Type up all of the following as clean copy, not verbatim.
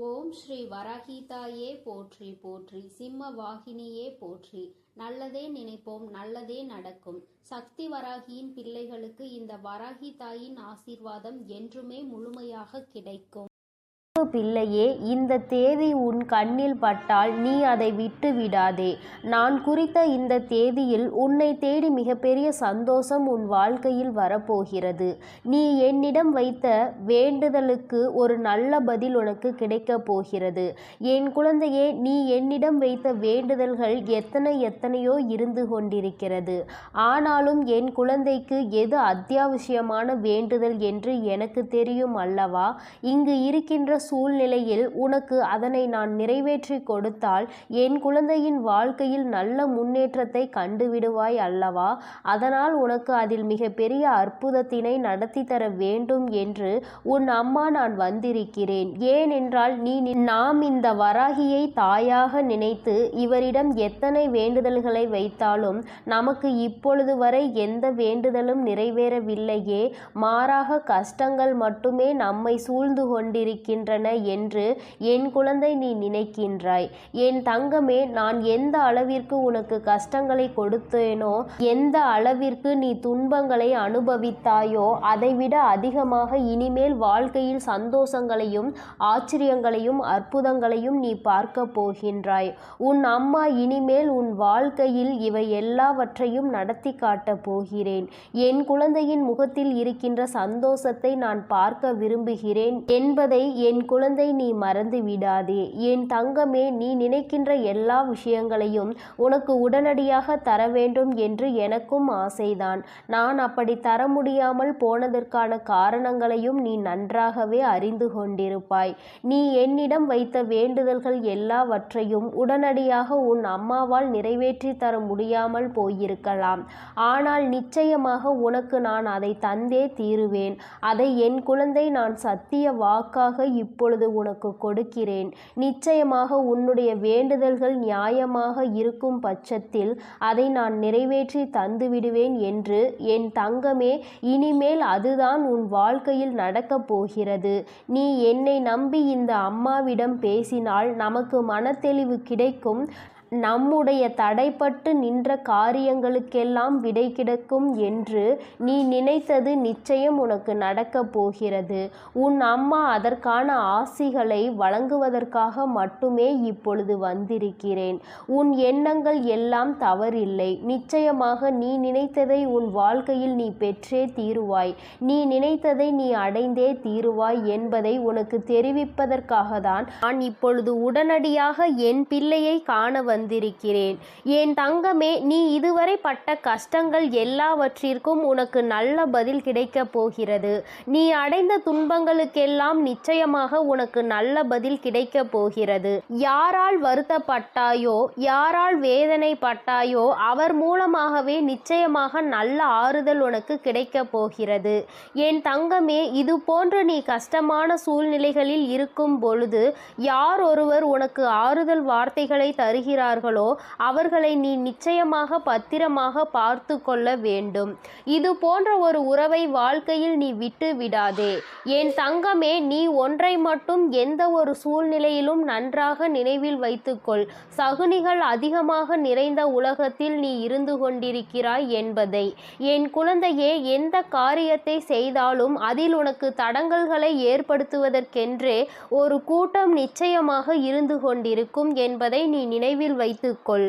ஓம் ஸ்ரீ வராகிதாயே போற்றி போற்றி, சிம்ம வாகினியே போற்றி. நல்லதே நினைப்போம், நல்லதே நடக்கும். சக்தி வராகியின் பிள்ளைகளுக்கு இந்த வராகி தாயின் ஆசீர்வாதம் என்றுமே முழுமையாக கிடைக்கும். பிள்ளையே, இந்த தேதி உன் கண்ணில் பட்டால் நீ அதை விட்டு விடாதே. நான் குறித்த இந்த தேதியில் உன்னை தேடி மிகப்பெரிய சந்தோஷம் உன் வாழ்க்கையில் வரப்போகிறது. நீ என்னிடம் வைத்த வேண்டுதலுக்கு ஒரு நல்ல பதில் உனக்கு கிடைக்கப் போகிறது. என் குழந்தையே, நீ என்னிடம் வைத்த வேண்டுதல்கள் எத்தனையோ இருந்து கொண்டிருக்கிறது. ஆனாலும் என் குழந்தைக்கு எது அத்தியாவசியமான வேண்டுதல் என்று எனக்கு தெரியும் அல்லவா? இங்கு இருக்கின்ற சூழ்நிலையில் உனக்கு அதனை நான் நிறைவேற்றி கொடுத்தால் என் குழந்தையின் வாழ்க்கையில் நல்ல முன்னேற்றத்தை கண்டுவிடுவாய் அல்லவா? அதனால் உனக்கு அதில் மிகப்பெரிய அற்புதத்தினை நடத்தி தர வேண்டும் என்று உன் அம்மா நான் வந்திருக்கிறேன். ஏனென்றால் நாம் இந்த வராகியை தாயாக நினைத்து இவரிடம் எத்தனை வேண்டுதல்களை வைத்தாலும் நமக்கு இப்பொழுது வரை எந்த வேண்டுதலும் நிறைவேறவில்லையே, மாறாக கஷ்டங்கள் மட்டுமே நம்மை சூழ்ந்து கொண்டிருக்கின்றன என்று என் குழந்தை நீ நினைக்கின்றாய். என் தங்கமே, நான் எந்த அளவிற்கு உனக்கு கஷ்டங்களை கொடுத்தேனோ, எந்த அளவிற்கு நீ துன்பங்களை அனுபவித்தாயோ, அதைவிட அதிகமாக இனிமேல் வாழ்க்கையில் சந்தோஷங்களையும் ஆச்சரியங்களையும் அற்புதங்களையும் நீ பார்க்க போகின்றாய். உன் அம்மா இனிமேல் உன் வாழ்க்கையில் இவை எல்லாவற்றையும் நடத்தி காட்டப் போகிறேன். என் குழந்தையின் முகத்தில் இருக்கின்ற சந்தோஷத்தை நான் பார்க்க விரும்புகிறேன் என்பதை என் குழந்தை நீ மறந்து விடாதே. என் தங்கமே, நீ நினைக்கின்ற எல்லா விஷயங்களையும் உனக்கு உடனடியாக தர வேண்டும் என்று எனக்கும் ஆசைதான். நான் அப்படி தர முடியாமல் போனதற்கான காரணங்களையும் நீ நன்றாகவே அறிந்து கொண்டிருப்பாய். நீ என்னிடம் வைத்த வேண்டுதல்கள் எல்லாவற்றையும் உடனடியாக உன் அம்மாவால் நிறைவேற்றி தர முடியாமல் போயிருக்கலாம். ஆனால் நிச்சயமாக உனக்கு நான் அதை தந்தே தீருவேன். அதை என் குழந்தை நான் சத்திய வாக்காக இப்பொழுது உனக்கு கொடுக்கிறேன். நிச்சயமாக உன்னுடைய வேண்டுதல்கள் நியாயமாக இருக்கும் பட்சத்தில் அதை நான் நிறைவேற்றி தந்து விடுவேன் என்று என் தங்கமே, இனிமேல் அதுதான் உன் வாழ்க்கையில் நடக்கப் போகிறது. நீ என்னை நம்பி இந்த அம்மாவிடம் பேசினால் நமக்கு மனத்தெளிவு கிடைக்கும். நம்முடைய தடைப்பட்டு நின்ற காரியங்களுக்கெல்லாம் விடை கிடைக்கும் என்று நீ நினைத்தது நிச்சயம் உனக்கு நடக்கப் போகிறது. உன் அம்மா அதற்கான ஆசிகளை வழங்குவதற்காக மட்டுமே இப்பொழுது வந்திருக்கிறேன். உன் எண்ணங்கள் எல்லாம் தவறில்லை. நிச்சயமாக நீ நினைத்ததை உன் வாழ்க்கையில் நீ பெற்றே தீருவாய். நீ நினைத்ததை நீ அடைந்தே தீருவாய் என்பதை உனக்கு தெரிவிப்பதற்காக தான் நான் இப்பொழுது உடனடியாக என் பிள்ளையை காண வந்திருக்கிறேன். என் தங்கமே, நீ இதுவரை பட்ட கஷ்டங்கள் எல்லாவற்றிற்கும் உனக்கு நல்ல பதில் கிடைக்கப் போகிறது. நீ அடைந்த துன்பங்களுக்கெல்லாம் நிச்சயமாக உனக்கு நல்ல பதில் கிடைக்கப் போகிறது. யாரால் வருத்தப்பட்டாயோ, யாரால் வேதனைப்பட்டாயோ, அவர் மூலமாகவே நிச்சயமாக நல்ல ஆறுதல் உனக்கு கிடைக்கப் போகிறது. என் தங்கமே, இது போன்று நீ கஷ்டமான சூழ்நிலைகளில் இருக்கும் பொழுது யார் ஒருவர் உனக்கு ஆறுதல் வார்த்தைகளை தருகிறார் அவர்களை நீ நிச்சயமாக பத்திரமாக பார்த்து கொள்ள வேண்டும். இது போன்ற ஒரு உறவை வாழ்க்கையில் நீ விட்டு விடாதே. என் தங்கமே, நீ ஒன்றை மட்டும் எந்த ஒரு சூழ்நிலையிலும் நன்றாக நினைவில் வைத்துக்கொள். சகுனிகள் அதிகமாக நிறைந்த உலகத்தில் நீ இருந்து கொண்டிருக்கிறாய் என்பதை. என் குழந்தையே, எந்த காரியத்தை செய்தாலும் அதில் உனக்கு தடங்கல்களை ஏற்படுத்துவதற்கென்றே ஒரு கூட்டம் நிச்சயமாக இருந்து கொண்டிருக்கும் என்பதை நீ நினைவில் வைத்துக்கொள்.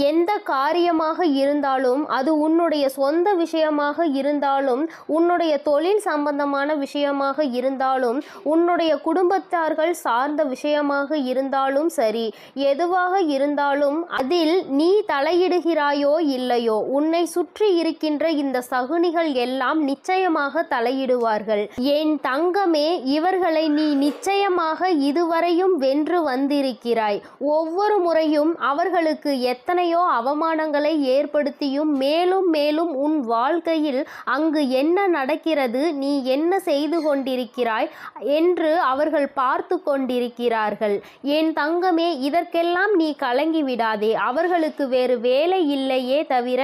எந்த காரியமாக இருந்தாலும், அது உன்னுடைய சொந்த விஷயமாக இருந்தாலும், உன்னுடைய தொழில் சம்பந்தமான விஷயமாக இருந்தாலும், உன்னுடைய குடும்பத்தார்கள் சார்ந்த விஷயமாக இருந்தாலும் சரி, எதுவாக இருந்தாலும் அதில் நீ தலையிடுகிறாயோ இல்லையோ, உன்னை சுற்றி இருக்கின்ற இந்த சகுனிகள் எல்லாம் நிச்சயமாக தலையிடுவார்கள். என் தங்கமே, இவர்களை நீ நிச்சயமாக இதுவரையும் வென்று வந்திருக்கிறாய். ஒவ்வொரு முறையும் அவர்களுக்கு எத்தனையோ அவமானங்களை ஏற்படுத்தியும் மேலும் மேலும் உன் வாழ்க்கையில் அங்கு என்ன நடக்கிறது, நீ என்ன செய்து கொண்டிருக்கிறாய் என்று அவர்கள் பார்த்து கொண்டிருக்கிறார்கள். என் தங்கமே, இதற்கெல்லாம் நீ கலங்கி விடாதே. அவர்களுக்கு வேறு வேலை இல்லையே தவிர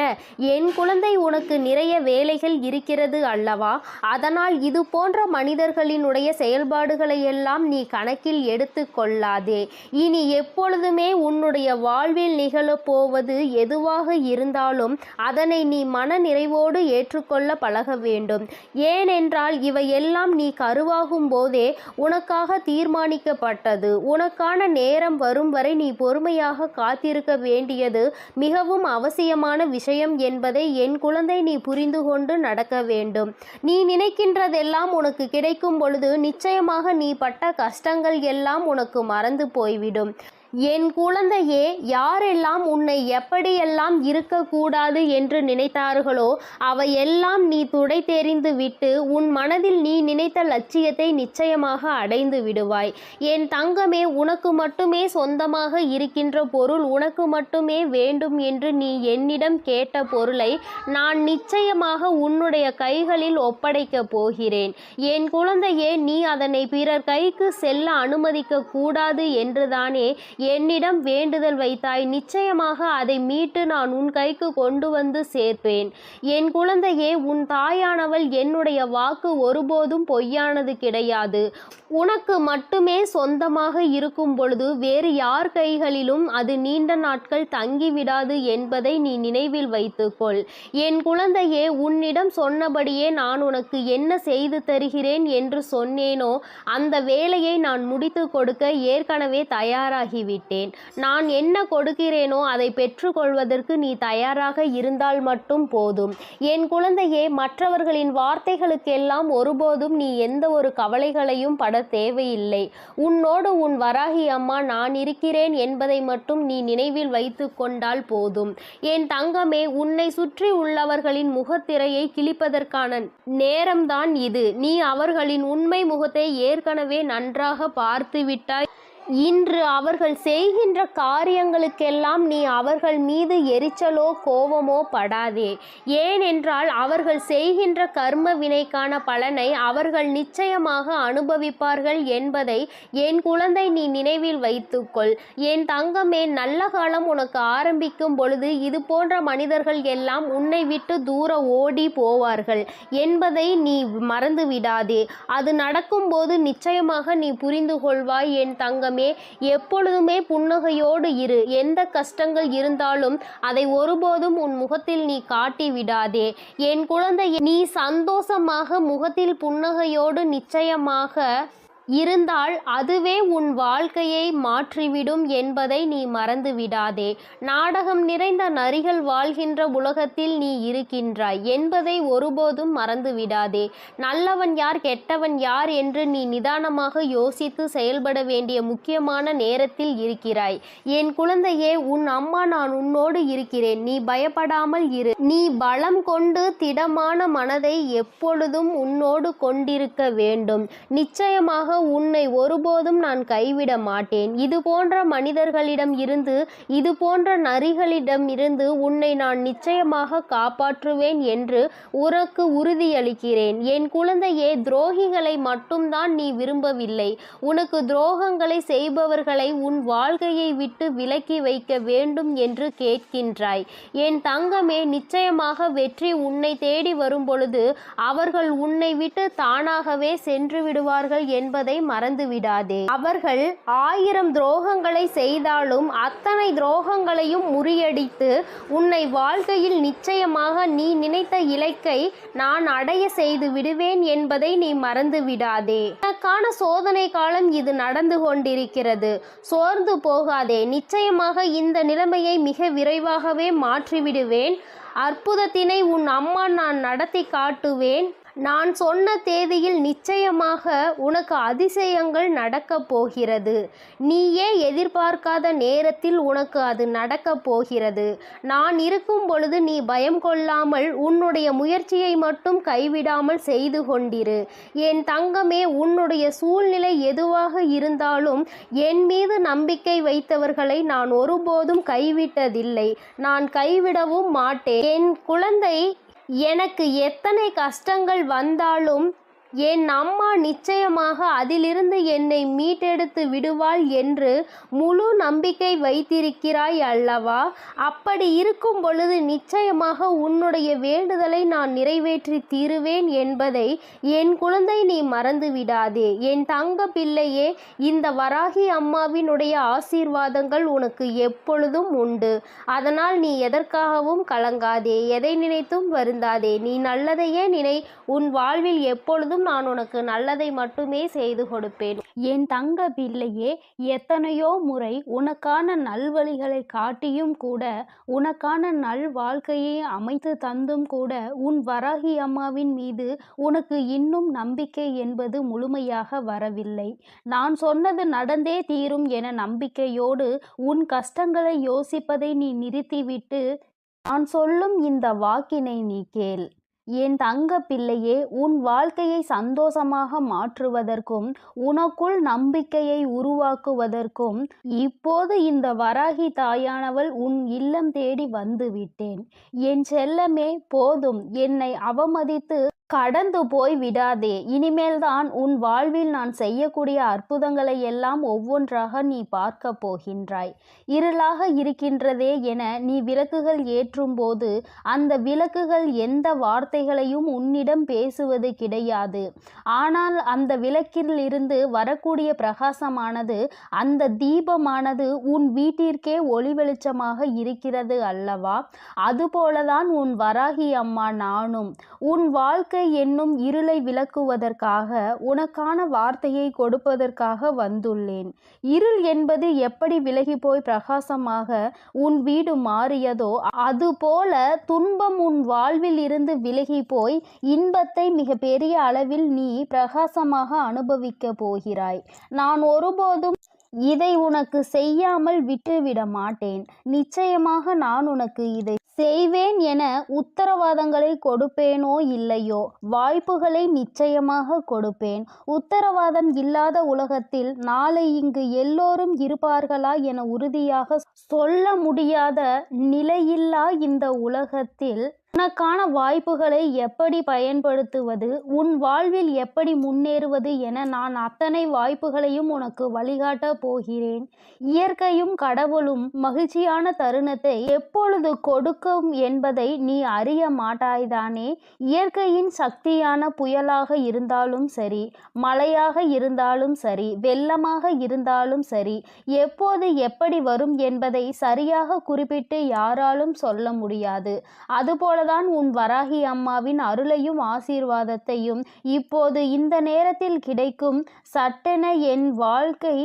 என் குழந்தை உனக்கு நிறைய வேலைகள் இருக்கிறது அல்லவா? அதனால் இது போன்ற மனிதர்களினுடைய செயல்பாடுகளை எல்லாம் நீ கணக்கில் எடுத்து கொள்ளாதே. இனி எப்பொழுதுமே உன்னுடைய வாழ்வில் நிகழப்போவது எதுவாக இருந்தாலும் அதனை நீ மன நிறைவோடு ஏற்றுக்கொள்ள பழக வேண்டும். ஏனென்றால் இவையெல்லாம் நீ கருவாகும் போதே உனக்காக தீர்மானிக்கப்பட்டது. உனக்கான நேரம் வரும் வரை நீ பொறுமையாக காத்திருக்க வேண்டியது மிகவும் அவசியமான விஷயம் என்பதை என் குழந்தை நீ புரிந்து கொண்டு நடக்க வேண்டும். நீ நினைக்கின்றதெல்லாம் உனக்கு கிடைக்கும் பொழுது நிச்சயமாக நீ பட்ட கஷ்டங்கள் எல்லாம் உனக்கு மறந்து போய்விடும். என் குழந்தையே, யாரெல்லாம் உன்னை எப்படியெல்லாம் இருக்கக்கூடாது என்று நினைத்தார்களோ அவையெல்லாம் நீ துடை தெரிந்து விட்டு உன் மனதில் நீ நினைத்த லட்சியத்தை நிச்சயமாக அடைந்து விடுவாய். என் தங்கமே, உனக்கு மட்டுமே சொந்தமாக இருக்கின்ற பொருள், உனக்கு மட்டுமே வேண்டும் என்று நீ என்னிடம் கேட்ட பொருளை நான் நிச்சயமாக உன்னுடைய கைகளில் ஒப்படைக்கப் போகிறேன். என் குழந்தையே, நீ அதனை பிறர் கைக்கு செல்ல அனுமதிக்க கூடாது என்றுதானே என்னிடம் வேண்டுதல் வைத்தாய். நிச்சயமாக அதை மீட்டு நான் உன் கைக்கு கொண்டு வந்து சேர்ப்பேன். என் குழந்தையே, உன் தாயானவள் என்னுடைய வாக்கு ஒருபோதும் பொய்யானது கிடையாது. உனக்கு மட்டுமே சொந்தமாக இருக்கும் பொழுது வேறு யார் கைகளிலும் அது நீண்ட நாட்கள் தங்கிவிடாது என்பதை நீ நினைவில் வைத்துக்கொள். என் குழந்தையே, உன்னிடம் சொன்னபடியே நான் உனக்கு என்ன செய்து தருகிறேன் என்று சொன்னேனோ அந்த வேலையை நான் முடித்து கொடுக்க ஏற்கனவே தயாராகிவிட்டேன். நான் என்ன கொடுக்கிறேனோ அதை பெற்றுக்கொள்வதற்கு நீ தயாராக இருந்தால் மட்டும் போதும். என் குழந்தையே, மற்றவர்களின் வார்த்தைகளுக்கெல்லாம் ஒருபோதும் நீ எந்த ஒரு கவலைகளையும் பட தேவையில்லை. உன்னோடு உன் வராகி அம்மா நான் இருக்கிறேன் என்பதை மட்டும் நீ நினைவில் வைத்து கொண்டால் போதும். என் தங்கமே, உன்னை சுற்றி உள்ளவர்களின் முகத்திரையை கிழிப்பதற்கான நேரம்தான் இது. நீ அவர்களின் உண்மை முகத்தை ஏற்கனவே நன்றாக பார்த்து விட்டாய். இன்று அவர்கள் செய்கின்ற காரியங்களுக்கெல்லாம் நீ அவர்கள் மீது எரிச்சலோ கோபமோ படாதே. ஏனென்றால் அவர்கள் செய்கின்ற கர்ம வினைக்கான பலனை அவர்கள் நிச்சயமாக அனுபவிப்பார்கள் என்பதை என் குழந்தை நீ நினைவில் வைத்துக்கொள். என் தங்கமே, நல்ல காலம் உனக்கு ஆரம்பிக்கும் பொழுது இது போன்ற மனிதர்கள் எல்லாம் உன்னை விட்டு தூர ஓடி போவார்கள் என்பதை நீ மறந்து விடாதே. அது நடக்கும்போது நிச்சயமாக நீ புரிந்து கொள்வாய். என் தங்கமே, எப்பொழுதுமே புன்னகையோடு இரு. எந்த கஷ்டங்கள் இருந்தாலும் அதை ஒருபோதும் உன் முகத்தில் நீ காட்டி விடாதே. என் குழந்தை, நீ சந்தோஷமாக முகத்தில் புன்னகையோடு நிச்சயமாக இருந்தால் அதுவே உன் வாழ்க்கையை மாற்றிவிடும் என்பதை நீ மறந்து விடாதே. நாடகம் நிறைந்த நரிகள் வாழ்கின்ற உலகத்தில் நீ இருக்கின்றாய் என்பதை ஒருபோதும் மறந்து விடாதே. நல்லவன் யார் கெட்டவன் யார் என்று நீ நிதானமாக யோசித்து செயல்பட வேண்டிய முக்கியமான நேரத்தில் இருக்கிறாய். என் குழந்தையே, உன் அம்மா நான் உன்னோடு இருக்கிறேன். நீ பயப்படாமல் இரு. நீ பலம் கொண்டு திடமான மனதை எப்பொழுதும் உன்னோடு கொண்டிருக்க வேண்டும். நிச்சயமாக உன்னை ஒருபோதும் நான் கைவிட மாட்டேன். இது போன்ற மனிதர்களிடம் இருந்து, இது போன்ற நரிகளிடம் இருந்து உன்னை நான் நிச்சயமாக காப்பாற்றுவேன் என்று உனக்கு உறுதியளிக்கிறேன். என் குழந்தையே, துரோகிகளை மட்டும்தான் நீ விரும்பவில்லை. உனக்கு துரோகங்களை செய்பவர்களை உன் வாழ்க்கையை விட்டு விலக்கி வைக்க வேண்டும் என்று கேட்கின்றாய். என் தங்கமே, நிச்சயமாக வெற்றி உன்னை தேடி வரும் பொழுது அவர்கள் உன்னை விட்டு தானாகவே சென்று விடுவார்கள் என்பதை மறந்து விடாதே. அவர்கள் 1000 துரோகங்களை செய்தாலும் அத்தனை துரோகங்களையும் முறியடித்து உன்னை வாழ்க்கையில் நிச்சயமாக நீ நினைத்த இலக்கை நான் அடைய செய்து விடுவேன் என்பதை நீ மறந்து விடாதே. உனக்கான சோதனை காலம் இது நடந்து கொண்டிருக்கிறது. சோர்ந்து போகாதே. நிச்சயமாக இந்த நிலைமையை மிக விரைவாகவே மாற்றிவிடுவேன். அற்புதத்தினை உன் அம்மா நான் நடத்தி காட்டுவேன். நான் சொன்ன தேதியில் நிச்சயமாக உனக்கு அதிசயங்கள் நடக்கப் போகிறது. நீயே எதிர்பார்க்காத நேரத்தில் உனக்கு அது நடக்கப் போகிறது. நான் இருக்கும் பொழுது நீ பயம் கொள்ளாமல் உன்னுடைய முயற்சியை மட்டும் கைவிடாமல் செய்து கொண்டிரு. என் தங்கமே, உன்னுடைய சூழ்நிலை எதுவாக இருந்தாலும் என் மீது நம்பிக்கை வைத்தவர்களை நான் ஒருபோதும் கைவிட்டதில்லை. நான் கைவிடவும் மாட்டேன். என் குழந்தை, எனக்கு எத்தனை கஷ்டங்கள் வந்தாலும் என் அம்மா நிச்சயமாக அதிலிருந்து என்னை மீட்டெடுத்து விடுவாள் என்று முழு நம்பிக்கை வைத்திருக்கிறாய் அல்லவா? அப்படி இருக்கும் பொழுது நிச்சயமாக உன்னுடைய வேண்டுதலை நான் நிறைவேற்றி தீருவேன் என்பதை என் குழந்தை நீ மறந்து விடாதே. என் தங்க பிள்ளையே, இந்த வராகி அம்மாவினுடைய ஆசீர்வாதங்கள் உனக்கு எப்பொழுதும் உண்டு. அதனால் நீ எதற்காகவும் கலங்காதே, எதை நினைத்தும் வருந்தாதே. நீ நல்லதையே நினை. உன் வாழ்வில் எப்பொழுதும் நான் உனக்கு நல்லதை மட்டுமே செய்து கொடுப்பேன். என் தங்க பிள்ளையே, எத்தனையோ முறை உனக்கான நல்வழிகளை காட்டியும் கூட, உனக்கான நல் வாழ்க்கையை அமைத்து தந்தும் கூட, உன் வராகி அம்மாவின் மீது உனக்கு இன்னும் நம்பிக்கை என்பது முழுமையாக வரவில்லை. நான் சொன்னது நடந்தே தீரும் என நம்பிக்கையோடு உன் கஷ்டங்களை யோசிப்பதை நீ நிறுத்திவிட்டு நான் சொல்லும் இந்த வாக்கினை நீ கேள். என் தங்க பிள்ளையே, உன் வாழ்க்கையை சந்தோஷமாக மாற்றுவதற்கும் உனக்குள் நம்பிக்கையை உருவாக்குவதற்கும் இப்போது இந்த வராகி தாயானவள் உன் இல்லம் தேடி வந்து விட்டேன். என் செல்லமே, போதும், என்னை அவமதித்து கடந்து போய் விடாதே. இனிமேல்தான் உன் வாழ்வில் நான் செய்யக்கூடிய அற்புதங்களை எல்லாம் ஒவ்வொன்றாக நீ பார்க்க போகின்றாய். இருளாக இருக்கின்றதே என நீ விளக்குகள் ஏற்றும் போது அந்த விளக்குகள் எந்த வார்த்தைகளையும் உன்னிடம் பேசுவது கிடையாது. ஆனால் அந்த விளக்கிலிருந்து வரக்கூடிய பிரகாசமானது, அந்த தீபமானது உன் வீட்டிற்கே ஒளி வெளிச்சமாக இருக்கிறது அல்லவா? அதுபோலதான் உன் வராகி அம்மா நானும் உன் வாழ்க்கை என்னும் இருளை விளக்குவதற்காக, உனக்கான வார்த்தையை கொடுப்பதற்காக வந்துள்ளேன். இருள் என்பது எப்படி விலகி போய் பிரகாசமாக உன் வீடு மாறியதோ அதுபோல துன்பம் உன் வாழ்வில் இருந்து விலகி போய் இன்பத்தை மிக பெரிய அளவில் நீ பிரகாசமாக அனுபவிக்க போகிறாய். நான் ஒருபோதும் இதை உனக்கு செய்யாமல் விட்டுவிட மாட்டேன். நிச்சயமாக நான் உனக்கு இதை செய்வேன் என உத்தரவாதங்களை கொடுப்பேனோ இல்லையோ, வாய்ப்புகளை நிச்சயமாக கொடுப்பேன். உத்தரவாதம் இல்லாத உலகத்தில் நாளை இங்கு எல்லோரும் இருப்பார்களா என உறுதியாக சொல்ல முடியாத நிலையில்லா இந்த உலகத்தில் உனக்கான வாய்ப்புகளை எப்படி பயன்படுத்துவது, உன் வாழ்வில் எப்படி முன்னேறுவது என நான் அத்தனை வாய்ப்புகளையும் உனக்கு வழிகாட்ட போகிறேன். இயற்கையும் கடவுளும் மகிழ்ச்சியான தருணத்தை எப்பொழுது கொடுக்கும் என்பதை நீ அறிய மாட்டாய்தானே? இயற்கையின் சக்தியான புயலாக இருந்தாலும் சரி, மழையாக இருந்தாலும் சரி, வெள்ளமாக இருந்தாலும் சரி, எப்போது எப்படி வரும் என்பதை சரியாக குறிப்பிட்டு யாராலும் சொல்ல முடியாது. அதுபோல தான் உன் வராகி அம்மாவின் அருளையும் ஆசீர்வாதத்தையும் இப்போது இந்த நேரத்தில் கிடைக்கும். சட்டென என் வாழ்க்கை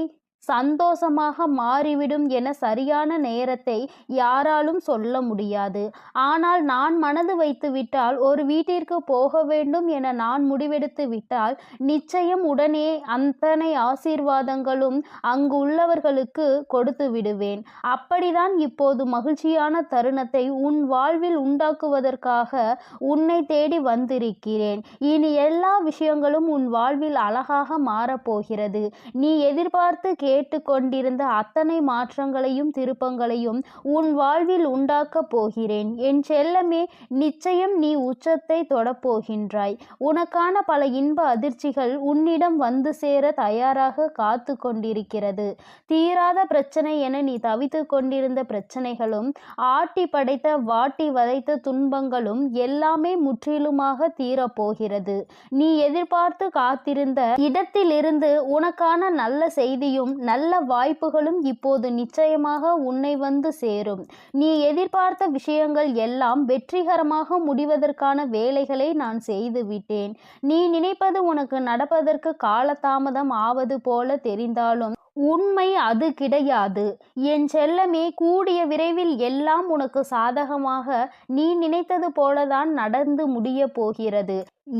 சந்தோஷமாக மாறிவிடும் என சரியான நேரத்தை யாராலும் சொல்ல முடியாது. ஆனால் நான் மனது வைத்து விட்டால், ஒரு வீட்டிற்கு போக வேண்டும் என நான் முடிவெடுத்து விட்டால், நிச்சயம் உடனே அத்தனை ஆசீர்வாதங்களும் அங்கு உள்ளவர்களுக்கு கொடுத்து விடுவேன். அப்படிதான் இப்போது மகிழ்ச்சியான தருணத்தை உன் வாழ்வில் உண்டாக்குவதற்காக உன்னை தேடி வந்திருக்கிறேன். இனி எல்லா விஷயங்களும் உன் வாழ்வில் அழகாக மாறப்போகிறது. நீ எதிர்பார்த்து கேட்டுக்கொண்டிருந்த அத்தனை மாற்றங்களையும் திருப்பங்களையும் உன் வாழ்வில் உண்டாக்கப் போகிறேன். என் செல்லமே, நிச்சயம் நீ உச்சத்தை தொடப்போகின்றாய். உனக்கான பல இன்ப அதிர்ச்சிகள் உன்னிடம் வந்து சேர தயாராக காத்து கொண்டிருக்கிறது. தீராத பிரச்சனை என நீ தவித்து கொண்டிருந்த பிரச்சனைகளும், ஆட்டி படைத்த வாட்டி வதைத்த துன்பங்களும் எல்லாமே முற்றிலுமாக தீரப்போகிறது. நீ எதிர்பார்த்து காத்திருந்த இடத்திலிருந்து உனக்கான நல்ல செய்தியும் நல்ல வாய்ப்புகளும் இப்போது நிச்சயமாக உன்னை வந்து சேரும். நீ எதிர்பார்த்த விஷயங்கள் எல்லாம் வெற்றிகரமாக முடிவதற்கான வேலைகளை நான் செய்து விட்டேன். நீ நினைப்பது உனக்கு நடப்பதற்கு காலதாமதம் ஆவது போல தெரிந்தாலும் உண்மை அது கிடையாது. என் செல்லமே, கூடிய விரைவில் எல்லாம் உனக்கு சாதகமாக நீ நினைத்தது போலதான் நடந்து முடிய போகிறது.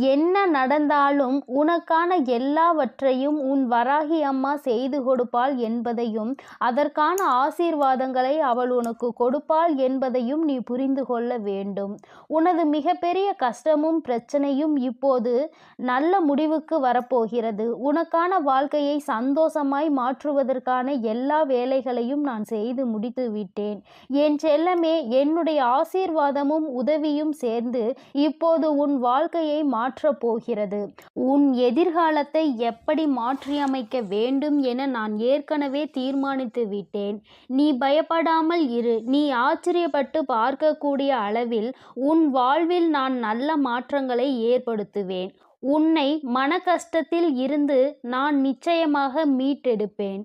என்ன நடந்தாலும் உனக்கான எல்லாவற்றையும் உன் வராகி அம்மா செய்து கொடுப்பாள் என்பதையும் அதற்கான ஆசீர்வாதங்களை அவள் உனக்கு கொடுப்பாள் என்பதையும் நீ புரிந்து கொள்ள வேண்டும். உனது மிகப்பெரிய கஷ்டமும் பிரச்சனையும் இப்போது நல்ல முடிவுக்கு வரப்போகிறது. உனக்கான வாழ்க்கையை சந்தோஷமாய் மாற்றுவதற்கான எல்லா வேலைகளையும் நான் செய்து முடித்து விட்டேன். என் செல்லமே, என்னுடைய ஆசீர்வாதமும் உதவியும் சேர்ந்து இப்போது உன் வாழ்க்கையை மாற்றப் போகிறது. உன் எதிர்காலத்தை எப்படி மாற்றியமைக்க வேண்டும் என நான் ஏற்கனவே தீர்மானித்து விட்டேன். நீ பயப்படாமல் இரு. நீ ஆச்சரியப்பட்டு பார்க்கக்கூடிய அளவில் உன் வாழ்வில் நான் நல்ல மாற்றங்களை ஏற்படுத்துவேன். உன்னை மன கஷ்டத்தில் இருந்து நான் நிச்சயமாக மீட்டெடுப்பேன்.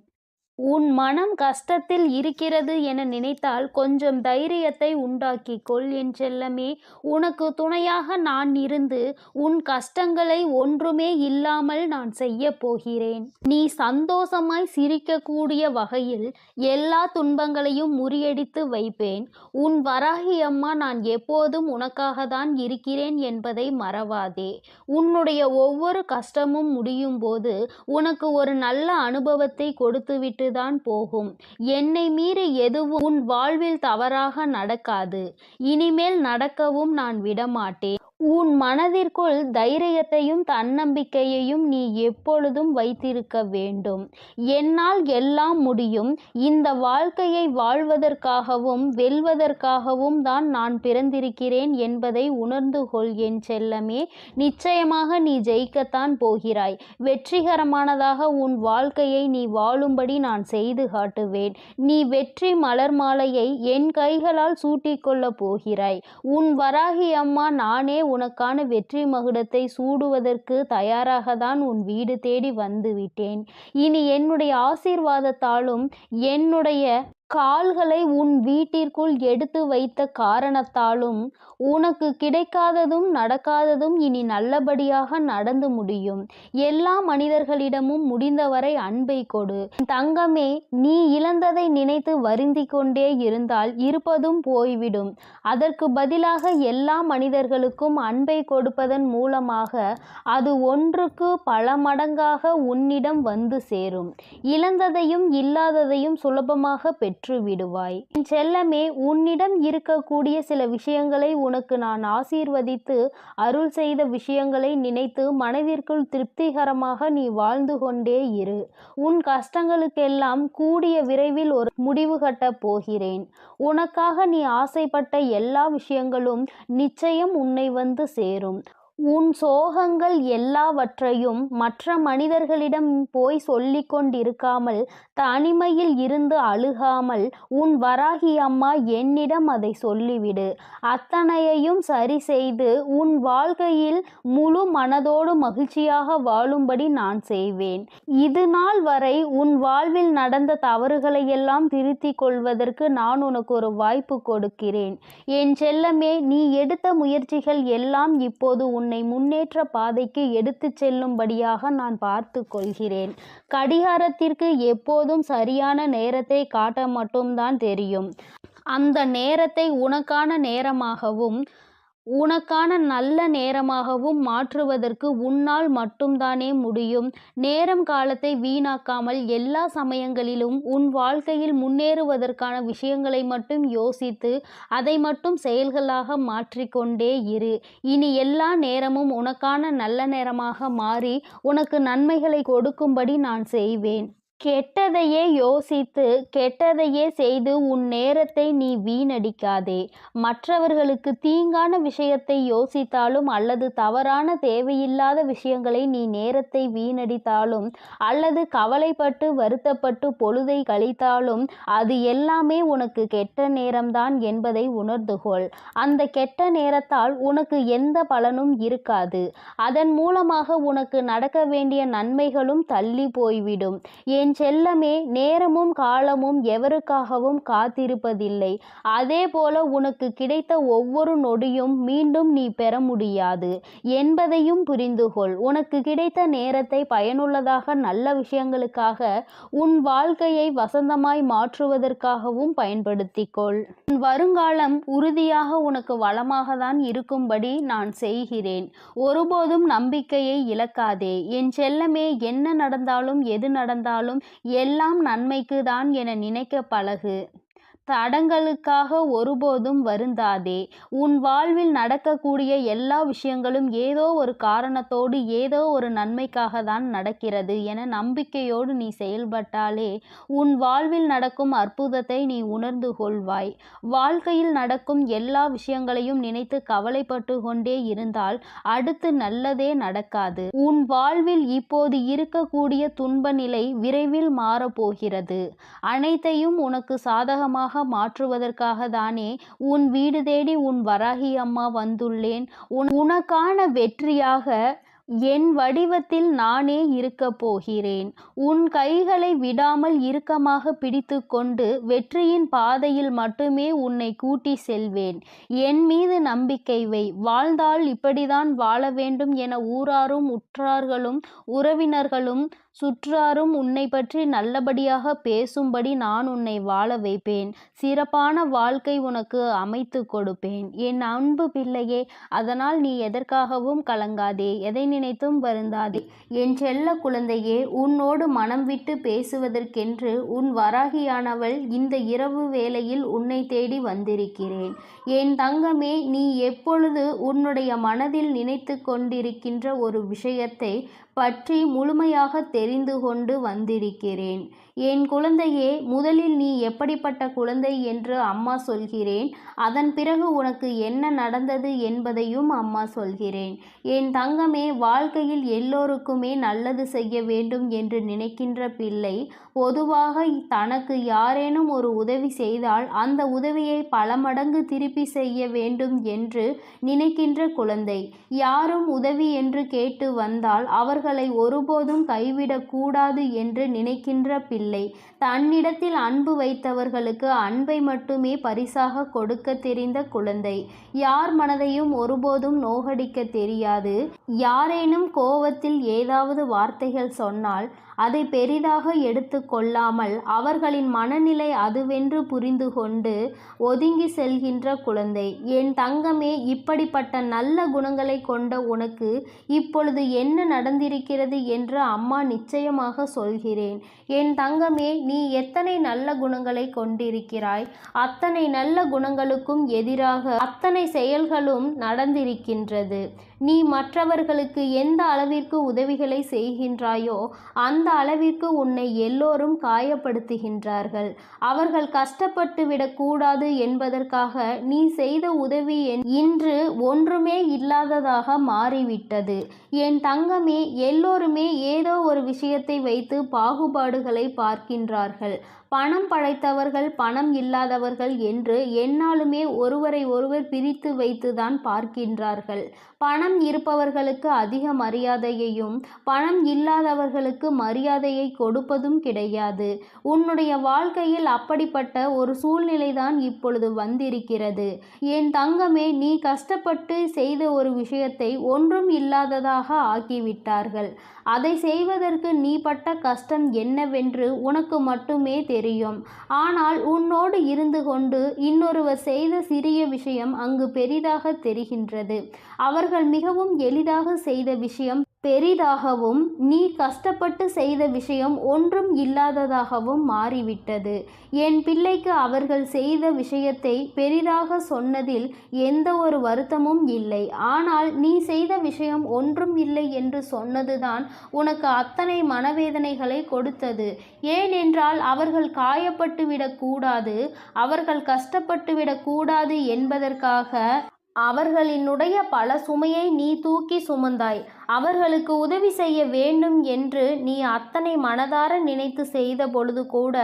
உன் மனம் கஷ்டத்தில் இருக்கிறது என நினைத்தால் கொஞ்சம் தைரியத்தை உண்டாக்கிக்கொள் என் செல்லமே. உனக்கு துணையாக நான் இருந்து உன் கஷ்டங்களை ஒன்றுமே இல்லாமல் நான் செய்ய போகிறேன். நீ சந்தோஷமாய் சிரிக்கக்கூடிய வகையில் எல்லா துன்பங்களையும் முறியடித்து வைப்பேன். உன் வராகி அம்மா நான் எப்போதும் உனக்காக தான் இருக்கிறேன் என்பதை மறவாதே. உன்னுடைய ஒவ்வொரு கஷ்டமும் முடியும் போது உனக்கு ஒரு நல்ல அனுபவத்தை கொடுத்துவிட்டு தான் போகும். என்னை மீறி எதுவும் உன் வாழ்வில் தவறாக நடக்காது. இனிமேல் நடக்கவும் நான் விடமாட்டேன். உன் மனதிற்குள் தைரியத்தையும் தன்னம்பிக்கையையும் நீ எப்பொழுதும் வைத்திருக்க வேண்டும். என்னால் எல்லாம் முடியும். இந்த வாழ்க்கையை வாழ்வதற்காகவும் வெல்வதற்காகவும் தான் நான் பிறந்திருக்கிறேன் என்பதை உணர்ந்து கொள் என் செல்லமே. நிச்சயமாக நீ ஜெயிக்கத்தான் போகிறாய். வெற்றிகரமானதாக உன் வாழ்க்கையை நீ வாழும்படி நான் செய்து காட்டுவேன். நீ வெற்றி மலர் மாலையை என் கைகளால் சூட்டிக்கொள்ளப் போகிறாய். உன் வராகி அம்மா நானே உனக்கான வெற்றி மகுடத்தை சூடுவதற்கு தயாராக தான் உன் வீடு தேடி வந்து விட்டேன். இனி என்னுடைய ஆசீர்வாதத்தாலும் என்னுடைய கால்களை உன் வீட்டிற்குள் எடுத்து வைத்த காரணத்தாலும் உனக்கு கிடைக்காததும் நடக்காததும் இனி நல்லபடியாக நடந்து முடியும். எல்லா மனிதர்களிடமும் முடிந்தவரை அன்பை கொடு. தங்கமே, நீ இழந்ததை நினைத்து வருந்தி கொண்டே இருந்தால் இருப்பதும் போய்விடும். அதற்கு பதிலாக எல்லா மனிதர்களுக்கும் அன்பை கொடுப்பதன் மூலமாக அது ஒன்றுக்கு பல மடங்காக உன்னிடம் வந்து சேரும். இழந்ததையும் இல்லாததையும் சுலபமாக பெற்று விடுவாய். என் செல்லமே, உன்னிடம் இருக்கக்கூடிய சில விஷயங்களை உனக்கு நான் ஆசீர்வதித்து அருள் செய்த விஷயங்களை நினைத்து மனதிற்குள் திருப்திகரமாக நீ வாழ்ந்து கொண்டே இரு. உன் கஷ்டங்களுக்கெல்லாம் கூடிய விரைவில் ஒரு முடிவு கட்டப் போகிறேன். உனக்காக நீ ஆசைப்பட்ட எல்லா விஷயங்களும் நிச்சயம் உன்னை வந்து சேரும். உன் சோகங்கள் எல்லாவற்றையும் மற்ற மனிதர்களிடம் போய் சொல்லிக் கொண்டிருக்காமல் தனிமையில் இருந்து அழுகாமல் உன் வராகி அம்மா என்னிடம் அதை சொல்லிவிடு. அத்தனையையும் சரி செய்து உன் வாழ்க்கையில் முழு மனதோடு மகிழ்ச்சியாக வாழும்படி நான் செய்வேன். இது நாள் வரை உன் வாழ்வில் நடந்த தவறுகளையெல்லாம் திருத்திக் கொள்வதற்கு நான் உனக்கு ஒரு வாய்ப்பு கொடுக்கிறேன். என் செல்லமே, நீ எடுத்த முயற்சிகள் எல்லாம் இப்போது உன்னை முன்னேற்ற பாதைக்கு எடுத்து செல்லும்படியாக நான் பார்த்து கொள்கிறேன். கடிகாரத்திற்கு எப்போதும் சரியான நேரத்தை காட்ட மட்டும்தான் தெரியும். அந்த நேரத்தை உனக்கான நேரமாகவும் உனக்கான நல்ல நேரமாகவும் மாற்றுவதற்கு உன்னால் மட்டும்தானே முடியும். நேரம் காலத்தை வீணாக்காமல் எல்லா சமயங்களிலும் உன் வாழ்க்கையில் முன்னேறுவதற்கான விஷயங்களை மட்டும் யோசித்து அதை மட்டும் செயல்களாக மாற்றிக்கொண்டே இரு. இனி எல்லா நேரமும் உனக்கான நல்ல நேரமாக மாறி உனக்கு நன்மைகளை கொடுக்கும்படி நான் செய்வேன். கெட்டதையே யோசித்து கெட்டதையே செய்து உன் நேரத்தை நீ வீணடிக்காதே. மற்றவர்களுக்கு தீங்கான விஷயத்தை யோசித்தாலும் அல்லது தவறான தேவையில்லாத விஷயங்களை நீ நேரத்தை வீணடித்தாலும் அல்லது கவலைப்பட்டு வருத்தப்பட்டு பொழுதை கழித்தாலும் அது எல்லாமே உனக்கு கெட்ட நேரம்தான் என்பதை உணர்ந்து கொள். அந்த கெட்ட நேரத்தால் உனக்கு எந்த பலனும் இருக்காது. அதன் மூலமாக உனக்கு நடக்க வேண்டிய நன்மைகளும் தள்ளி போய்விடும். என் என் செல்லமே, நேரமும் காலமும் எவருக்காகவும் காத்திருப்பதில்லை. அதே போல உனக்கு கிடைத்த ஒவ்வொரு நொடியும் மீண்டும் நீ பெற முடியாது என்பதையும் புரிந்துகொள். உனக்கு கிடைத்த நேரத்தை பயனுள்ளதாக, நல்ல விஷயங்களுக்காக, உன் வாழ்க்கையை வசந்தமாய் மாற்றுவதற்காகவும் பயன்படுத்திக்கொள். உன் வருங்காலம் உறுதியாக உனக்கு வளமாக தான் இருக்கும்படி நான் செய்கிறேன். ஒருபோதும் நம்பிக்கையை இழக்காதே என் செல்லமே. என்ன நடந்தாலும் எது நடந்தாலும் எல்லாம் நன்மைக்கு தான் என நினைக்க பழகு. தடங்களுக்காக ஒருபோதும் வருந்தாதே. உன் வாழ்வில் நடக்கக்கூடிய எல்லா விஷயங்களும் ஏதோ ஒரு காரணத்தோடு, ஏதோ ஒரு நன்மைக்காக தான் நடக்கிறது என நம்பிக்கையோடு நீ செயல்பட்டாலே உன் வாழ்வில் நடக்கும் அற்புதத்தை நீ உணர்ந்து கொள்வாய். வாழ்க்கையில் நடக்கும் எல்லா விஷயங்களையும் நினைத்து கவலைப்பட்டு கொண்டே இருந்தால் அடுத்து நல்லதே நடக்காது. உன் வாழ்வில் இப்போது இருக்கக்கூடிய துன்ப நிலை விரைவில் மாறப்போகிறது. அனைத்தையும் உனக்கு சாதகமாக மாற்றுவதற்காக தானே உன் வீடு தேடி உன் வராகி அம்மா வந்துள்ளேன். உனக்கான வெற்றியாக என் வடிவத்தில் நானே இருக்கப் போகிறேன். உன் கைகளை விடாமல் இறுக்கமாக பிடித்து கொண்டு வெற்றியின் பாதையில் மட்டுமே உன்னை கூட்டி செல்வேன். என் மீது நம்பிக்கை வை. வாழ்ந்தால் இப்படிதான் வாழ வேண்டும் என ஊராரும் உற்றார்களும் உறவினர்களும் சுற்றாரும் உன்னை பற்றி நல்லபடியாக பேசும்படி நான் உன்னை வாழ வைப்பேன். சிறப்பான வாழ்க்கை உனக்கு அமைத்து கொடுப்பேன் என் அன்பு பிள்ளையே. அதனால் நீ எதற்காகவும் கலங்காதே, எதை நினைத்தும் வருந்தாதே. என் செல்ல குழந்தையே, உன்னோடு மனம் விட்டு பேசுவதற்கென்று உன் வராகியானவள் இந்த இரவு வேளையில் உன்னை தேடி வந்திருக்கிறேன். என் தங்கமே, நீ எப்பொழுது உன்னுடைய மனதில் நினைத்து கொண்டிருக்கின்ற ஒரு விஷயத்தை பற்றி முழுமையாக தெரிந்து கொண்டு வந்திருக்கிறேன். என் குழந்தையே, முதலில் நீ எப்படிப்பட்ட குழந்தை என்று அம்மா சொல்கிறேன். அதன் பிறகு உனக்கு என்ன நடந்தது என்பதையும் அம்மா சொல்கிறேன். என் தங்கமே, வாழ்க்கையில் எல்லோருக்குமே நல்லது செய்ய வேண்டும் என்று நினைக்கின்ற பிள்ளை பொதுவாக தனக்கு யாரேனும் ஒரு உதவி செய்தால் அந்த உதவியை பல மடங்கு திருப்பி செய்ய வேண்டும் என்று நினைக்கின்ற குழந்தை. யாரும் உதவி என்று கேட்டு வந்தால் அவர்களை ஒருபோதும் கைவிடக்கூடாது என்று நினைக்கின்ற பிள்ளை. தன்னிடத்தில் அன்பு வைத்தவர்களுக்கு அன்பை மட்டுமே பரிசாக கொடுக்க தெரிந்த குழந்தை. யார் மனதையும் ஒருபோதும் நோகடிக்க தெரியாது. யாரேனும் கோவத்தில் ஏதாவது வார்த்தைகள் சொன்னால் அதை பெரிதாக எடுத்து கொள்ளாமல் அவர்களின் மனநிலை அதுவென்று புரிந்து கொண்டு ஒதுங்கி செல்கின்ற குழந்தை. என் தங்கமே, இப்படிப்பட்ட நல்ல குணங்களை கொண்ட உனக்கு இப்பொழுது என்ன நடந்திருக்கிறது என்று அம்மா நிச்சயமாக சொல்கிறேன். என் தங்கமே, நீ எத்தனை நல்ல குணங்களை கொண்டிருக்கிறாய், அத்தனை நல்ல குணங்களுக்கும் எதிராக அத்தனை செயல்களும் நடந்திருக்கின்றது. நீ மற்றவர்களுக்கு எந்த அளவிற்கு உதவிகளை செய்கின்றாயோ அந்த அளவிற்கு உன்னை எல்லோரும் காயப்படுத்துகின்றார்கள். அவர்கள் கஷ்டப்பட்டு விடக்கூடாது என்பதற்காக நீ செய்த உதவி இன்று ஒன்றுமே இல்லாததாக மாறிவிட்டது. என் தங்கமே, எல்லோருமே ஏதோ ஒரு விஷயத்தை வைத்து பாகுபாடுகளை பார்க்கின்றார்கள். பணம் படைத்தவர்கள், பணம் இல்லாதவர்கள் என்று எந்நாளுமே ஒருவரை ஒருவர் பிரித்து வைத்துதான் பார்க்கின்றார்கள். பணம் இருப்பவர்களுக்கு அதிக மரியாதையையும் பணம் இல்லாதவர்களுக்கு மரியாதையை கொடுப்பதும் கிடையாது. உன்னுடைய வாழ்க்கையில் அப்படிப்பட்ட ஒரு சூழ்நிலைதான் இப்பொழுது வந்திருக்கிறது. என் தங்கமே, நீ கஷ்டப்பட்டு செய்த ஒரு விஷயத்தை ஒன்றும் இல்லாததாக ஆக்கிவிட்டார்கள். அதை செய்வதற்கு நீ பட்ட கஷ்டம் என்னவென்று உனக்கு மட்டுமே தெரியும். ஆனால் உன்னோடு இருந்து கொண்டு இன்னொருவர் செய்த சிறிய விஷயம் அங்கு பெரிதாக தெரிகின்றது. அவர்கள் மிகவும் எளிதாக செய்த விஷயம் பெரிதாகவும் நீ கஷ்டப்பட்டு செய்த விஷயம் ஒன்றும் இல்லாததாகவும் மாறிவிட்டது. என் பிள்ளைக்கு அவர்கள் செய்த விஷயத்தை பெரிதாக சொன்னதில் எந்த ஒரு வருத்தமும் இல்லை. ஆனால் நீ செய்த விஷயம் ஒன்றும் இல்லை என்று சொன்னதுதான் உனக்கு அத்தனை மனவேதனைகளை கொடுத்தது. ஏனென்றால் அவர்கள் காயப்பட்டு விடக்கூடாது, அவர்கள் கஷ்டப்பட்டு விடக்கூடாது என்பதற்காக அவர்களினுடைய பல சுமையை நீ தூக்கி சுமந்தாய். அவர்களுக்கு உதவி செய்ய வேண்டும் என்று நீ அத்தனை மனதார நினைத்து செய்த பொழுது கூட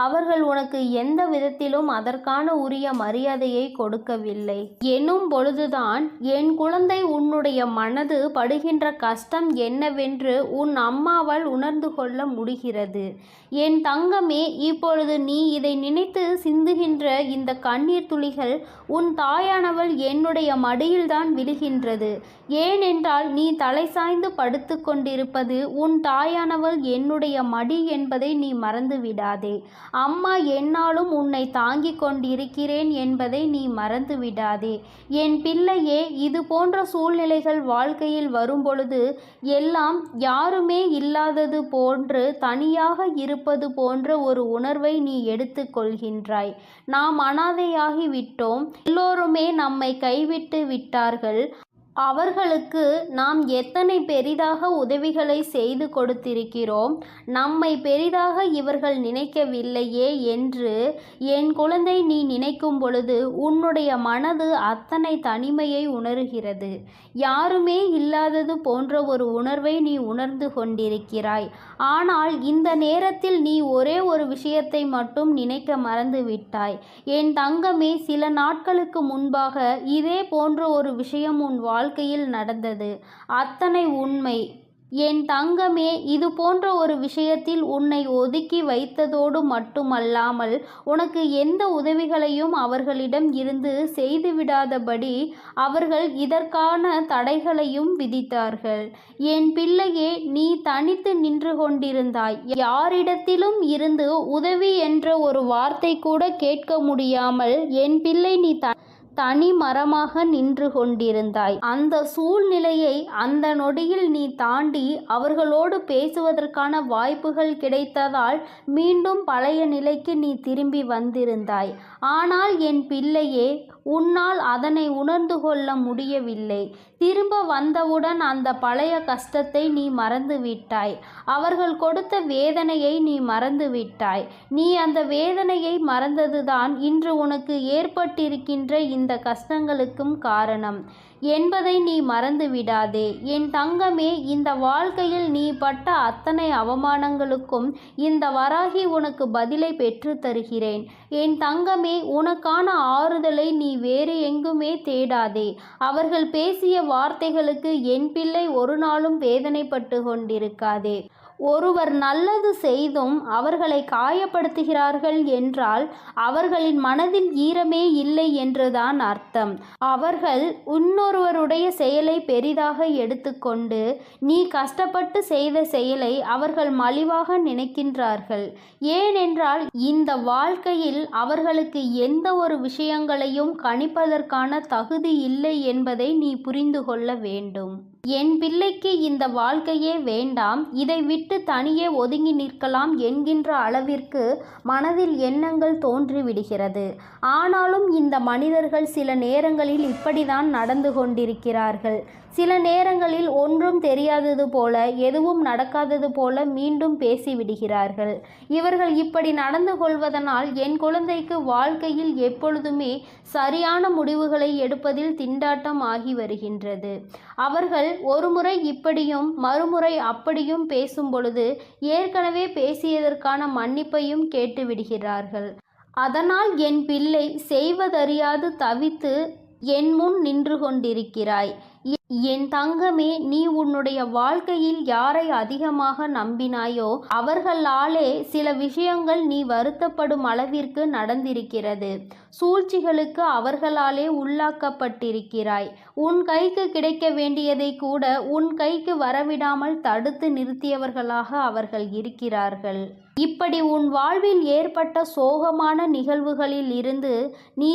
அவர்கள் உனக்கு எந்த விதத்திலும் அதற்கான உரிய மரியாதையை கொடுக்கவில்லை எனும் பொழுதுதான் என் குழந்தை உன்னுடைய மனது படுகின்ற கஷ்டம் என்னவென்று உன் அம்மாவால் உணர்ந்து கொள்ள முடிகிறது. என் தங்கமே, இப்பொழுது நீ இதை நினைத்து சிந்துகின்ற இந்த கண்ணீர் துளிகள் உன் தாயானவள் என்னுடைய மடியில்தான் விழுகின்றது. ஏனென்றால் நீ தலை சாய்ந்து படுத்து கொண்டிருப்பது உன் தாயானவள் என்னுடைய மடி என்பதை நீ மறந்து விடாதே. அம்மா என்னாலும் உன்னை தாங்கிக் கொண்டிருக்கிறேன் என்பதை நீ மறந்து விடாதே. என் பிள்ளையே, இது போன்ற சூழ்நிலைகள் வாழ்க்கையில் வரும்பொழுது எல்லாம் யாருமே இல்லாதது போன்று தனியாக இருப்பது போன்ற ஒரு உணர்வை நீ எடுத்து கொள்கின்றாய். நாம் அனாதையாகி விட்டோம், எல்லோருமே நம்மை கைவிட்டு விட்டார்கள், அவர்களுக்கு நாம் எத்தனை பெரிதாக உதவிகளை செய்து கொடுத்திருக்கிறோம், நம்மை பெரிதாக இவர்கள் நினைக்கவில்லையே என்று என் குழந்தை நீ நினைக்கும் பொழுது உன்னுடைய மனது அத்தனை தனிமையை உணர்கிறது. யாருமே இல்லாதது போன்ற ஒரு உணர்வை நீ உணர்ந்து கொண்டிருக்கிறாய். ஆனால் இந்த நேரத்தில் நீ ஒரே ஒரு விஷயத்தை மட்டும் நினைக்க மறந்து விட்டாய். என் தங்கமே, சில நாட்களுக்கு முன்பாக இதே போன்ற ஒரு விஷயம் உன் வாழ்க்கையில் நடந்தது. அத்தனை உண்மை. என் தங்கமே, இது போன்ற ஒரு விஷயத்தில் உன்னை ஒதுக்கி வைத்ததோடு மட்டுமல்லாமல் உனக்கு எந்த உதவிகளையும் அவர்களிடம் இருந்து செய்துவிடாதபடி அவர்கள் இதற்கான தடைகளையும் விதித்தார்கள். என் பிள்ளையே, நீ தனித்து நின்று கொண்டிருந்தாய். யாரிடத்திலும் இருந்து உதவி என்ற ஒரு வார்த்தை கூட கேட்க முடியாமல் என் பிள்ளை நீ தனி மரமாக நின்று கொண்டிருந்தாய். அந்த சூழ்நிலையை அந்த நொடியில் நீ தாண்டி அவர்களோடு பேசுவதற்கான வாய்ப்புகள் கிடைத்ததால் மீண்டும் பழைய நிலைக்கு நீ திரும்பி வந்திருந்தாய். ஆனால் என் பிள்ளையே, உன்னால் அதனை உணர்ந்து கொள்ள முடியவில்லை. திரும்ப வந்தவுடன் அந்த பழைய கஷ்டத்தை நீ மறந்து விட்டாய். அவர்கள் கொடுத்த வேதனையை நீ மறந்து விட்டாய். நீ அந்த வேதனையை மறந்ததுதான் இன்று உனக்கு ஏற்பட்டிருக்கின்ற இந்த கஷ்டங்களுக்கும் காரணம் என்பதை நீ மறந்து விடாதே. என் தங்கமே, இந்த வாழ்க்கையில் நீ பட்ட அத்தனை அவமானங்களுக்கும் இந்த வராகி உனக்கு பதிலை பெற்று தருகிறேன். என் தங்கமே, உனக்கான ஆறுதலை நீ வேறு எங்குமே தேடாதே. அவர்கள் பேசிய வார்த்தைகளுக்கு என் பிள்ளை ஒரு நாளும் வேதனைப்பட்டு கொண்டிருக்காதே. ஒருவர் நல்லது செய்தும் அவர்களை காயப்படுத்துகிறார்கள் என்றால் அவர்களின் மனதில் ஈரமே இல்லை என்றுதான் அர்த்தம். அவர்கள் இன்னொருவருடைய செயலை பெரிதாக எடுத்துக்கொண்டு நீ கஷ்டப்பட்டு செய்த செயலை அவர்கள் மலிவாக நினைக்கின்றார்கள். ஏனென்றால் இந்த வாழ்க்கையில் அவர்களுக்கு எந்த ஒரு விஷயங்களையும் கணிப்பதற்கான தகுதி இல்லை என்பதை நீ புரிந்து கொள்ள வேண்டும். என் பிள்ளைக்கு இந்த வாழ்க்கையே வேண்டாம், இதை விட்டு தனியே ஒதுங்கி நிற்கலாம் என்கின்ற அளவிற்கு மனதில் எண்ணங்கள் தோன்றிவிடுகிறது. ஆனாலும் இந்த மனிதர்கள் சில நேரங்களில் இப்படிதான் நடந்து கொண்டிருக்கிறார்கள். சில நேரங்களில் ஒன்றும் தெரியாதது போல, எதுவும் நடக்காதது போல மீண்டும் பேசிவிடுகிறார்கள். இவர்கள் இப்படி நடந்து கொள்வதனால் என் குழந்தைக்கு வாழ்க்கையில் எப்பொழுதுமே சரியான முடிவுகளை எடுப்பதில் திண்டாட்டம் ஆகி வருகின்றது. அவர்கள் ஒருமுறை இப்படியும் மறுமுறை அப்படியும் பேசும் பொழுது ஏற்கனவே பேசியதற்கான மன்னிப்பையும் கேட்டு விடுகிறார்கள். அதனால் என் பிள்ளை செய்வதறியாது தவித்து என் முன் நின்று கொண்டிருக்கிறாய். என் தங்கமே, நீ உன்னுடைய வாழ்க்கையில் யாரை அதிகமாக நம்பினாயோ அவர்களாலே சில விஷயங்கள் நீ வருத்தப்படும் அளவிற்கு நடந்திருக்கிறது. சூழ்ச்சிகளுக்கு அவர்களாலே உள்ளாக்கப்பட்டிருக்கிறாய். உன் கைக்கு கிடைக்க வேண்டியதை கூட உன் கைக்கு வரவிடாமல் தடுத்து நிறுத்தியவர்களாக அவர்கள் இருக்கிறார்கள். இப்படி உன் வாழ்வில் ஏற்பட்ட சோகமான நிகழ்வுகளில் இருந்து நீ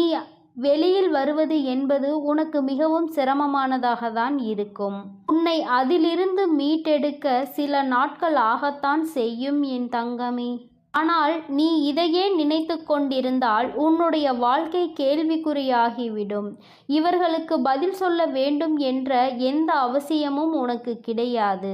வெளியில் வருவது என்பது உனக்கு மிகவும் சிரமமானதாக தான் இருக்கும். உன்னை அதிலிருந்து மீட்டெடுக்க சில நாட்கள் ஆகத்தான் செய்யும் என் தங்கமே. ஆனால் நீ இதையே நினைத்து கொண்டிருந்தால் உன்னுடைய வாழ்க்கை கேள்விக்குறியாகிவிடும். இவர்களுக்கு பதில் சொல்ல வேண்டும் என்ற எந்த அவசியமும் உனக்கு கிடையாது.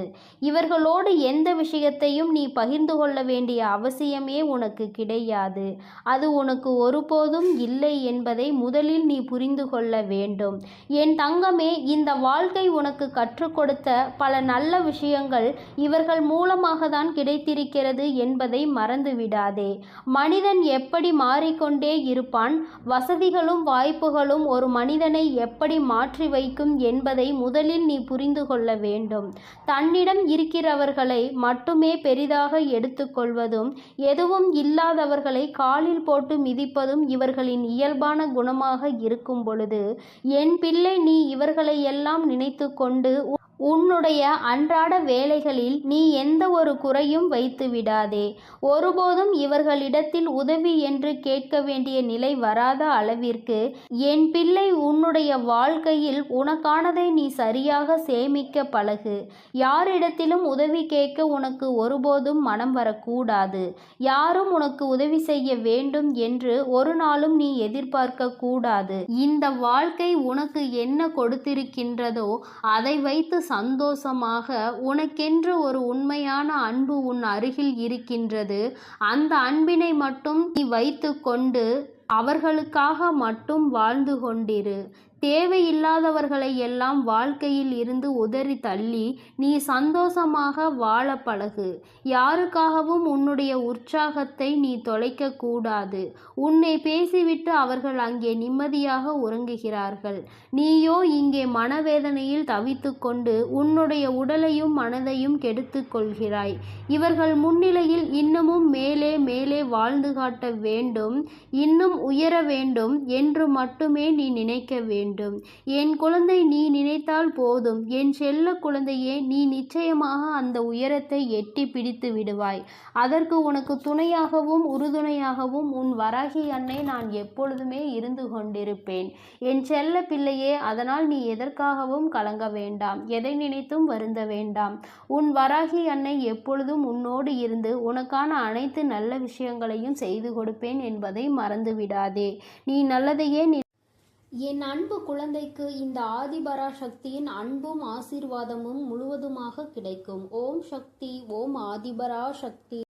இவர்களோடு எந்த விஷயத்தையும் நீ பகிர்ந்து கொள்ள வேண்டிய அவசியமே உனக்கு கிடையாது. அது உனக்கு ஒருபோதும் இல்லை என்பதை முதலில் நீ புரிந்து கொள்ள வேண்டும். என் தங்கமே, இந்த வாழ்க்கை உனக்கு கற்றுக் கொடுத்த பல நல்ல விஷயங்கள் இவர்கள் மூலமாக தான் கிடைத்திருக்கிறது என்பதை மறந்து விடாதே. மனிதன் எப்படி மாறிக்கொண்டே இருப்பான், வசதிகளும் வாய்ப்புகளும் ஒரு மனிதனை எப்படி மாற்றி வைக்கும் என்பதை முதலில் நீ புரிந்து கொள்ள வேண்டும். தன்னிடம் இருக்கிறவர்களை மட்டுமே பெரிதாக எடுத்துக்கொள்வதும் எதுவும் இல்லாதவர்களை காலில் போட்டு மிதிப்பதும் இவர்களின் இயல்பான குணமாக இருக்கும் பொழுது, என் பிள்ளை, நீ இவர்களை எல்லாம் நினைத்து கொண்டு உன்னுடைய அன்றாட வேலைகளில் நீ எந்த ஒரு குறையும் வைத்து விடாதே. ஒருபோதும் இவர்களிடத்தில் உதவி என்று கேட்க வேண்டிய நிலை வராத அளவிற்கு என் பிள்ளை, உன்னுடைய வாழ்க்கையில் உனக்கானதை நீ சரியாக சேமிக்க பழகு. யாரிடத்திலும் உதவி கேட்க உனக்கு ஒருபோதும் மனம் வரக்கூடாது. யாரும் உனக்கு உதவி செய்ய வேண்டும் என்று ஒரு நாளும் நீ எதிர்பார்க்க கூடாது. இந்த வாழ்க்கை உனக்கு என்ன கொடுத்திருக்கின்றதோ அதை வைத்து சந்தோஷமாக, உனக்கென்று ஒரு உண்மையான அன்பு உன் அருகில் இருக்கின்றது. அந்த அன்பினை மட்டும் நீ வைத்து கொண்டு அவர்களுக்காக மட்டும் வாழ்ந்து கொண்டிரு. தேவையில்லாதவர்களை எல்லாம் வாழ்க்கையில் இருந்து உதறி தள்ளி நீ சந்தோஷமாக வாழ பழகு. யாருக்காகவும் உன்னுடைய உற்சாகத்தை நீ தொலைக்க கூடாது. உன்னை பேசிவிட்டு அவர்கள் அங்கே நிம்மதியாக உறங்குகிறார்கள். நீயோ இங்கே மனவேதனையில் தவித்து கொண்டு உன்னுடைய உடலையும் மனதையும் கெடுத்து கொள்கிறாய். இவர்கள் முன்னிலையில் இன்னமும் மேலே மேலே வாழ்ந்து காட்ட வேண்டும், இன்னும் உயர வேண்டும் என்று மட்டுமே நீ நினைக்க வேண்டும். என் குழந்தை, நீ நினைத்தால் போதும். என் செல்ல குழந்தையே, நீ நிச்சயமாக அந்த உயரத்தை எட்டி பிடித்து விடுவாய். அதற்கு உனக்கு துணையாகவும் உறுதுணையாகவும் உன் வராகி அன்னை நான் எப்பொழுதுமே இருந்து கொண்டிருப்பேன். என் செல்ல பிள்ளையே, அதனால் நீ எதற்காகவும் கலங்க வேண்டாம், எதை நினைத்தும் வருந்த வேண்டாம். உன் வராகி அன்னை எப்பொழுதும் உன்னோடு இருந்து உனக்கான அனைத்து நல்ல விஷயங்களையும் செய்து கொடுப்பேன் என்பதை மறந்து விடாதே. நீ நல்லதையே என் அன்பு குழந்தைக்கு இந்த ஆதிபராசக்தியின் அன்பும் ஆசீர்வாதமும் முழுவதுமாக கிடைக்கும். ஓம் சக்தி, ஓம் ஆதிபராசக்தி.